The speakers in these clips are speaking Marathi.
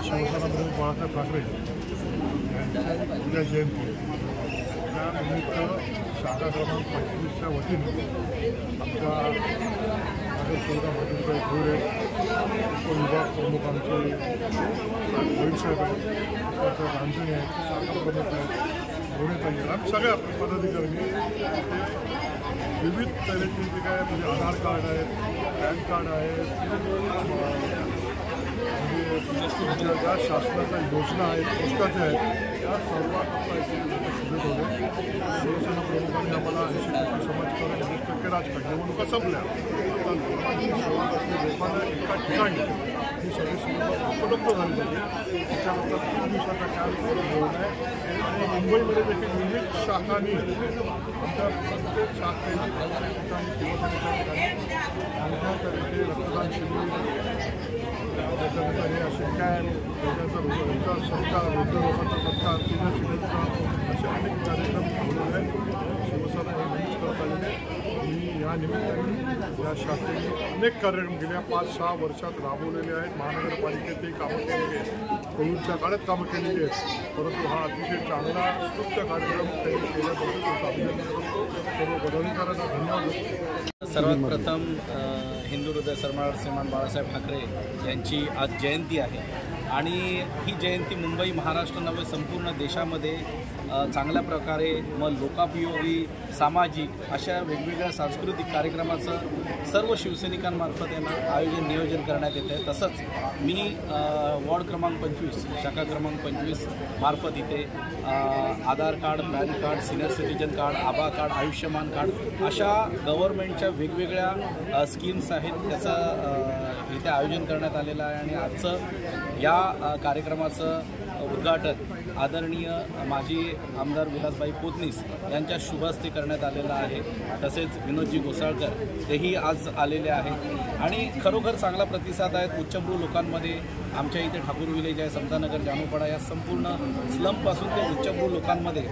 शिवसेनाप्रमुख बाळासाहेब ठाकरे यांची उद्या जयंती त्यानिमित्त शाखा क्रमांक 25च्या वतीने आमच्या सुविधा मधुरभाई घोरे उपविभाग प्रमुख आमचे रोहितसाहेब आहेत, रांजणे आहेत, शाखा प्रमुख आहेत, घोडेताई आहेत, आम्ही सगळ्या पदाधिकारी विविध तऱ्हेचे जे काय म्हणजे आधार कार्ड आहेत, पॅन कार्ड आहेत, म्हणजे ज्या शासनाच्या योजना आहेत पोस्टाच्या आहेत त्या सर्वात शिबिर होते. शिवसेना प्रमुखांनी आम्हाला 80% समाजकारण 20% राजकारण निवडणुका संपल्या. आता लोकांना एका ठिकाणी ही सगळी सुविधा उपलब्ध झाली पाहिजे. त्याच्यानंतर 3 दिवसाचा कॅम्प घेऊन आहे आणि मुंबईमध्ये देखील विविध शाखांनी आमच्या प्रत्येक शाखेची शिवसेनेच्या मोठ्या तऱ्हेचे रक्तदान शिबिर, त्याच्यानंतर हे असे कॅम्प, त्याच्यानंतर सत्कार, वृद्ध लोकांचा सत्कार, सिनियर सिटीजनचा असे अनेक कार्यक्रम ठेवलेले आहेत. शिवसेना नेहमीच करत आलेले. मी या निमित्ताने या शाखेने अनेक कार्यक्रम गेल्या 5-6 वर्षात राबवलेले आहेत. महानगरपालिकेतही कामं केलेली आहेत, कोविडच्या काळात कामं केलेली आहेत, परंतु हा अतिशय चांगला स्तुत्य कार्यक्रम त्यांनी केल्याबद्दल त्याचं अभिनंदन करतो. सर्व पदाधिकाऱ्यांना धन्यवाद देतो. सर्वात प्रथम हिंदू हृदय सरमाळ श्रीमान बाळासाहेब ठाकरे यांची आज जयंती आहे आणि ही जयंती मुंबई, महाराष्ट्र नव्हे संपूर्ण देशामध्ये चांगल्या प्रकारे मग लोकाभियोगी, सामाजिक अशा वेगवेगळ्या सांस्कृतिक कार्यक्रमाचं सर्व शिवसैनिकांमार्फत यांना नियोजन करण्यात येतं आहे. तसंच मी वॉर्ड क्रमांक 25 शाखा क्रमांक 25 मार्फत इथे Aadhaar card, PAN card, senior citizen card, आभा कार्ड, आयुष्यमान कार्ड अशा गव्हर्नमेंटच्या वेगवेगळ्या स्कीम्स आहेत त्याचं इथे आयोजन करण्यात आलेलं आहे. आणि आजचं या कार्यक्रमाचं उद्घाटन आदरणीय माजी आमदार विलासभाई पोतनीस यांच्या शुभहस्ते करण्यात आलेलं आहे. तसेच विनोदजी घोसाळकर तेही आज आलेले आहेत आणि खरोखर चांगला प्रतिसाद आहे उच्चभ्रू लोकांमध्ये. आमच्या इथे ठाकूर विलेज आहे, समतानगर, जानूपाडा या संपूर्ण स्लमपासून ते उच्चभ्रू लोकांमध्ये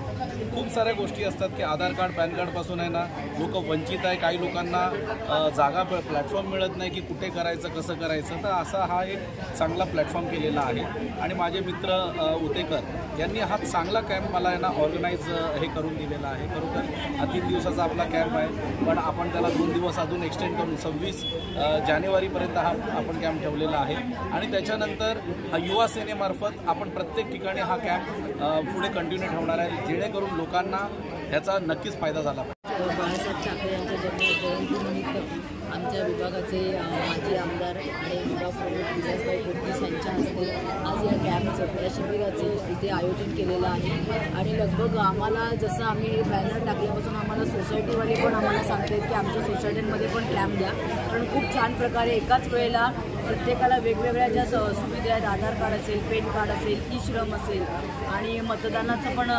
खूप साऱ्या गोष्टी असतात की आधार कार्ड, पॅन कार्डपासून आहे ना लोक वंचित आहे. काही लोकांना जागा प्लॅटफॉर्म मिळत नाही की कुठे करायचं, कसं करायचं. तर असा हा एक चांगला प्लॅटफॉर्म केलेला आहे आणि माझे मित्र उतेकर यांनी हा चांगला कॅम्प मला यांना ऑर्गनाईज हे करून दिलेला आहे. खरोखर 3 दिवसाचा आपला कॅम्प आहे, पण आपण त्याला 2 दिवस अजून एक्सटेंड करून 26 जानेवारीपर्यंत हा आपण कॅम्प ठेवलेला आहे. आणि त्याच्यानंतर युवा सेनेमार्फत आपण प्रत्येक ठिकाणी हा कॅम्प पुढे कंटिन्यू ठेवणार आहे, जेणेकरून लोकांना ह्याचा नक्कीच फायदा झाला पाहिजे. बाळासाहेब ठाकरे यांच्या जयंतीनिमित्त आमच्या विभागाचे माजी आमदार आणि विभाग प्रमुख विलासभाई पोतनीस यांच्या हस्ते आज या कॅम्पचं, या शिबिराचं इथे आयोजन केलेलं आहे. आणि लगभग आम्हाला जसं आम्ही बॅनर टाकल्यापासून आम्हाला सोसायटीवाले पण आम्हाला सांगतात की आमच्या सोसायट्यांमध्ये पण कॅम्प द्या, कारण खूप छान प्रकारे एकाच वेळेला प्रत्येकाला वेगवेगळ्या ज्या सुविधा आहेत, आधार कार्ड असेल, पेन कार्ड असेल, ई श्रम असेल आणि मतदानाचं पण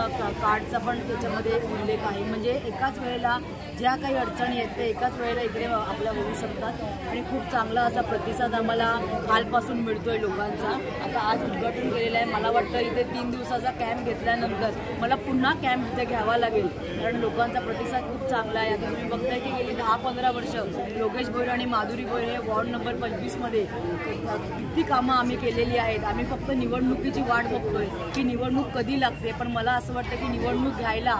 कार्डचा पण त्याच्यामध्ये उल्लेख आहे. म्हणजे एकाच वेळेला ज्या काही अडचणी आहेत त्या एकाच वेळेला इकडे आपल्या होऊ शकतात आणि खूप चांगला असा प्रतिसाद आम्हाला कालपासून मिळतो आहे लोकांचा. आता आज उद्घाटन केलेलं आहे. मला वाटतं इथे 3 दिवसाचा कॅम्प घेतल्यानंतर मला पुन्हा कॅम्प इथे घ्यावा लागेल, कारण लोकांचा प्रतिसाद खूप चांगला आहे. आता तुम्ही बघताय की गेली 10-15 वर्ष योगेश भोईर आणि माधुरी भोईर हे वॉर्ड नंबर 25मध्ये किती कामं आम्ही केलेली आहेत. आम्ही फक्त निवडणुकीची वाट बघतोय की निवडणूक कधी लागते, पण मला असं वाटतं की निवडणूक घ्यायला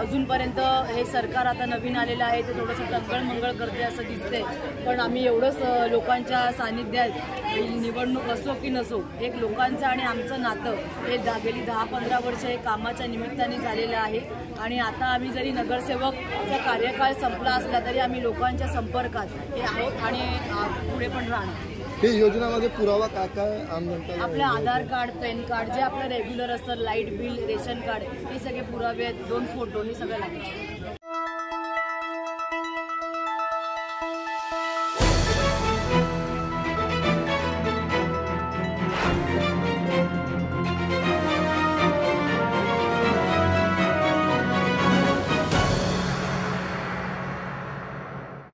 अजूनपर्यंत हे सरकार आता नवीन आलेलं आहे ते थोडंसं टंगळमंगळ करते असं दिसतंय. पण आम्ही एवढंच लोकांच्या सानिध्यात निवडणूक असो की नसो एक लोकांचं आणि आमचं नातं हे गेली 10-15 वर्ष हे कामाच्या निमित्ताने झालेलं आहे. आणि आता आम्ही जरी नगरसेवकचा कार्यकाळ संपला असला तरी आम्ही लोकांच्या संपर्कात हे आहोत आणि पुढे पण राहणार. हे योजनामध्ये पुरावा काय काय आपलं आधार कार्ड, पॅन कार्ड जे आपलं रेग्युलर असतं, लाईट बिल, रेशन कार्ड हे सगळे पुरावे आहेत, 2 फोटो हे सगळं लागतं.